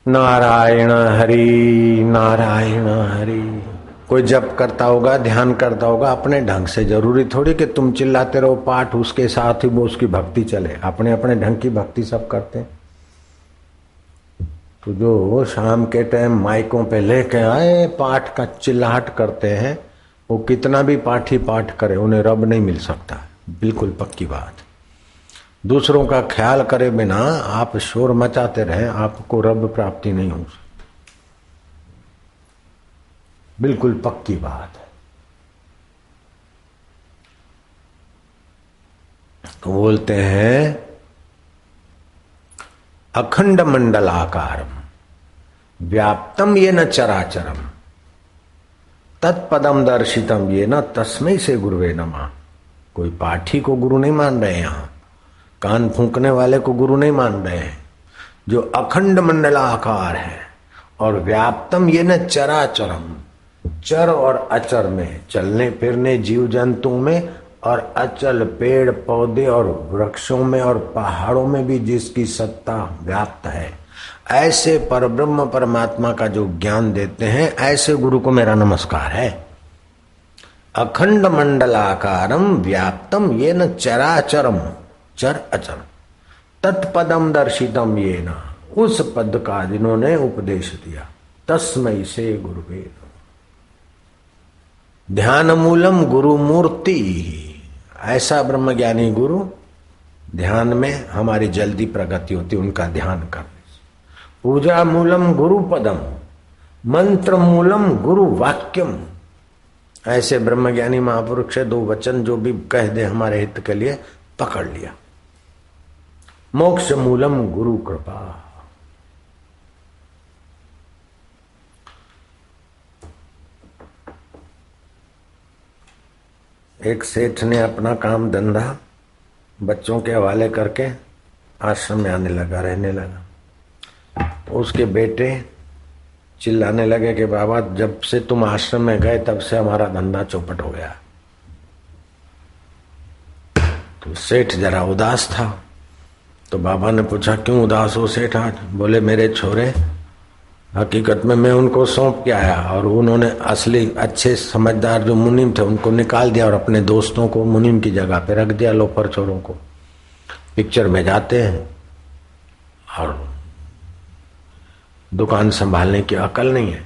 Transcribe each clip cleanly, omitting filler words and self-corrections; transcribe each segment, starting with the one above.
नारायण हरि नारायण हरि। कोई जप करता होगा, ध्यान करता होगा अपने ढंग से, जरूरी थोड़ी कि तुम चिल्लाते रहो पाठ उसके साथ ही वो उसकी भक्ति चले। अपने अपने ढंग की भक्ति सब करते हैं। तो जो शाम के टाइम माइकों पे लेके आए पाठ का चिल्लाहट करते हैं, वो कितना भी पाठी पाठ करे उन्हें रब नहीं मिल सकता। बिल्कुल पक्की बात। दूसरों का ख्याल करे बिना आप शोर मचाते रहें, आपको रब प्राप्ति नहीं हो सकती। बिल्कुल पक्की बात है। तो बोलते हैं अखंड मंडलाकारम व्याप्तम ये न चराचरम तत्पदम दर्शितम ये न तस्मै से गुरुवे नमः। कोई पाठी को गुरु नहीं मान रहे, यहां कान फूंकने वाले को गुरु नहीं मान रहे हैं। जो अखंड मंडलाकार है और व्याप्तम ये न चराचरम, चर और अचर में, चलने फिरने जीव जंतु में और अचल पेड़ पौधे और वृक्षों में और पहाड़ों में भी जिसकी सत्ता व्याप्त है, ऐसे परब्रह्म परमात्मा का जो ज्ञान देते हैं, ऐसे गुरु को मेरा नमस्कार है। अखंड मंडलाकारम व्याप्तम ये न चराचरम, चर अचर, तत्पदम दर्शितम ये न, उस पद का जिन्होंने उपदेश दिया, तस्मै से गुरुवे नमः। ध्यान मूलम गुरु मूर्ति, ऐसा ब्रह्मज्ञानी गुरु ध्यान में हमारी जल्दी प्रगति होती, उनका ध्यान करने से। पूजा मूलम गुरु पदम, मंत्र मूलम गुरु वाक्यम, ऐसे ब्रह्मज्ञानी महापुरुष से दो वचन जो भी कह दे हमारे हित के लिए पकड़ लिया। मोक्ष मूलम गुरु कृपा, एक सेठ ने अपना काम धंधा बच्चों के हवाले करके आश्रम में आने लगा, रहने लगा। तो उसके बेटे चिल्लाने लगे कि बाबा जब से तुम आश्रम में गए तब से हमारा धंधा चौपट हो गया। तो सेठ जरा उदास था। तो बाबा ने पूछा क्यों उदास हो सेठ आज? बोले मेरे छोरे, हकीकत में मैं उनको सौंप के आया और उन्होंने असली अच्छे समझदार जो मुनीम थे उनको निकाल दिया और अपने दोस्तों को मुनीम की जगह पे रख दिया। लोफर छोरों को पिक्चर में जाते हैं और दुकान संभालने की अकल नहीं है।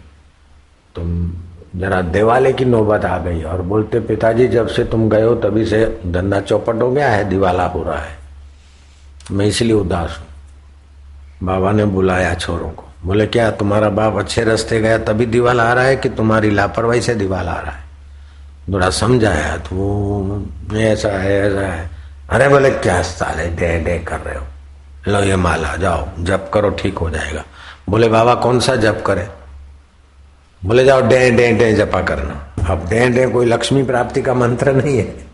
तुम जरा दिवाले की नौबत आ गई और बोलते पिताजी जब से तुम गए हो तभी से धंधा चौपट हो गया है, दिवाला हो रहा है, मैं इसलिए उदास हूं। बाबा ने बुलाया छोरों को, बोले क्या तुम्हारा बाप अच्छे रास्ते गया तभी दिवाला आ रहा है कि तुम्हारी लापरवाही से दिवाला आ रहा है? थोड़ा समझाया तो ऐसा है ऐसा है। अरे बोले क्या साले डे डे कर रहे हो, लो ये माला जाओ जप करो ठीक हो जाएगा। बोले बाबा कौन सा जप करे? बोले जाओ डे डे डे जपा करना। अब डे डे कोई लक्ष्मी प्राप्ति का मंत्र नहीं है,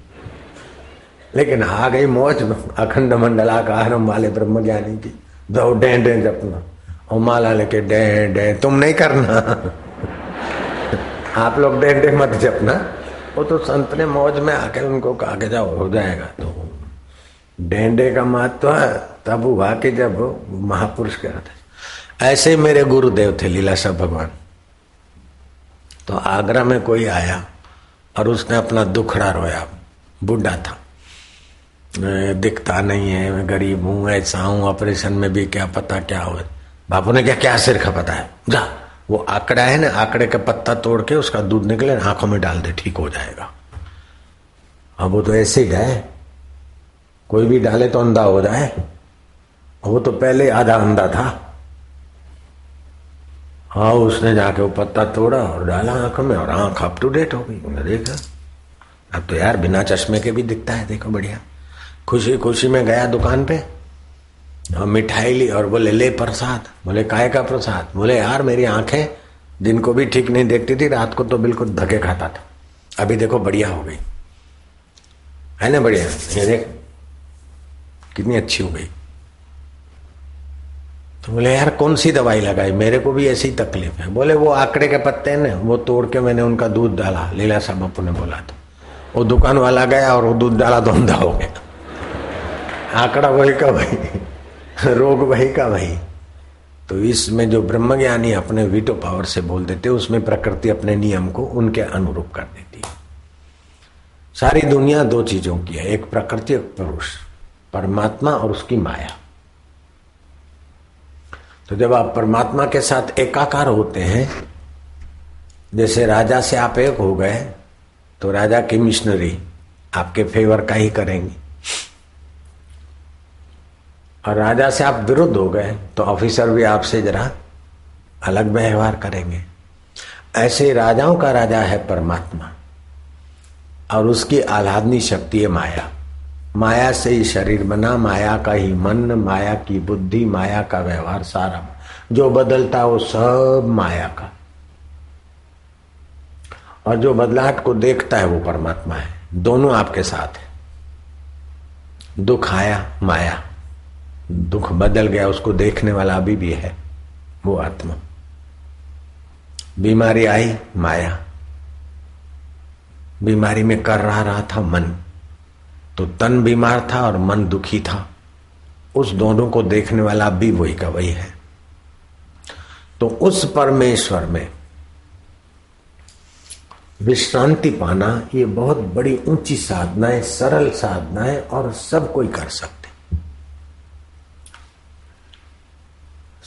लेकिन आ गई मौज अखंड मंडलाकारम वाले ब्रह्मज्ञानी की, जाओ डे डे जपना और माला लेके डे डे। तुम नहीं करना आप लोग डे डे मत जपना, वो तो संत ने मौज में आके उनको कहा के जाओ हो जाएगा। तो डे डे का महत्व है तब हुआ कि जब महापुरुष कहते। ऐसे मेरे गुरुदेव थे लीलाशाह भगवान। तो आगरा में कोई आया और उसने अपना दुखड़ा रोया, बूढ़ा था, दिखता नहीं है, मैं गरीब हूं, ऐसा हूं, ऑपरेशन में भी क्या पता क्या हो। बापू ने क्या सिर खपता है, जा वो आंकड़ा है ना, आंकड़े का पत्ता तोड़ के उसका दूध निकले आंखों में डाल दे ठीक हो जाएगा। अब वो तो ऐसे ही है, कोई भी डाले तो अंधा हो जाए, वो तो पहले आधा अंधा था। हाँ उसने जाके वो पत्ता तोड़ा और डाला आंखों में और आंख अप टू डेट हो गई। उन्हें देखा अब तो यार बिना चश्मे के भी दिखता है, देखो बढ़िया। खुशी खुशी में गया दुकान पे और मिठाई ली और बोले ले प्रसाद। बोले काय का प्रसाद? बोले यार मेरी आंखें दिन को भी ठीक नहीं देखती थी, रात को तो बिल्कुल धक्के खाता था, अभी देखो बढ़िया हो गई है ना, बढ़िया। ये देख कितनी अच्छी हो गई। तो बोले यार कौन सी दवाई लगाई? मेरे को भी ऐसी तकलीफ है। बोले वो आंकड़े के पत्ते हैं ना, वो तोड़ के मैंने उनका दूध डाला, लीलाशाह बापू ने बोला। तो वो दुकान वाला गया और वो दूध डाला तो अंधा हो गया। आंकड़ा वही का वही, रोग वही का वही। तो तो इसमें जो ब्रह्मज्ञानी अपने वीटो पावर से बोल देते, उसमें प्रकृति अपने नियम को उनके अनुरूप कर देती है। सारी दुनिया दो चीजों की है, एक प्रकृति, एक पुरुष, परमात्मा और उसकी माया। तो जब आप परमात्मा के साथ एकाकार होते हैं, जैसे राजा से आप एक हो गए तो राजा की मिशनरी आपके फेवर का ही करेंगी, और राजा से आप विरुद्ध हो गए तो ऑफिसर भी आपसे जरा अलग व्यवहार करेंगे। ऐसे राजाओं का राजा है परमात्मा, और उसकी आह्लादनी शक्ति है माया। माया से ही शरीर बना, माया का ही मन, माया की बुद्धि, माया का व्यवहार, सारा जो बदलता है वो सब माया का, और जो बदलाहट को देखता है वो परमात्मा है। दोनों आपके साथ है। दुख आया माया, दुख बदल गया, उसको देखने वाला अभी भी है, वो आत्मा। बीमारी आई माया, बीमारी में कर रहा था मन, तो तन बीमार था और मन दुखी था, उस दोनों को देखने वाला भी वही का वही है। तो उस परमेश्वर में विश्रांति पाना ये बहुत बड़ी ऊंची साधना है, सरल साधना है, और सब कोई कर सकते।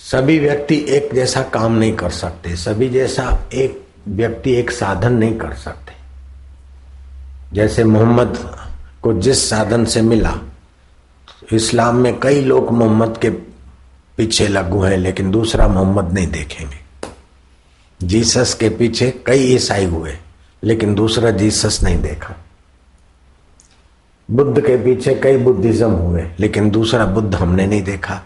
सभी व्यक्ति एक जैसा काम नहीं कर सकते, सभी जैसा एक व्यक्ति एक साधन नहीं कर सकते। जैसे मोहम्मद को जिस साधन से मिला, इस्लाम में कई लोग मोहम्मद के पीछे लगू हैं, लेकिन दूसरा मोहम्मद नहीं देखेंगे। जीसस के पीछे कई ईसाई हुए, लेकिन दूसरा जीसस नहीं देखा। बुद्ध के पीछे कई बुद्धिज्म हुए, लेकिन दूसरा बुद्ध हमने नहीं देखा।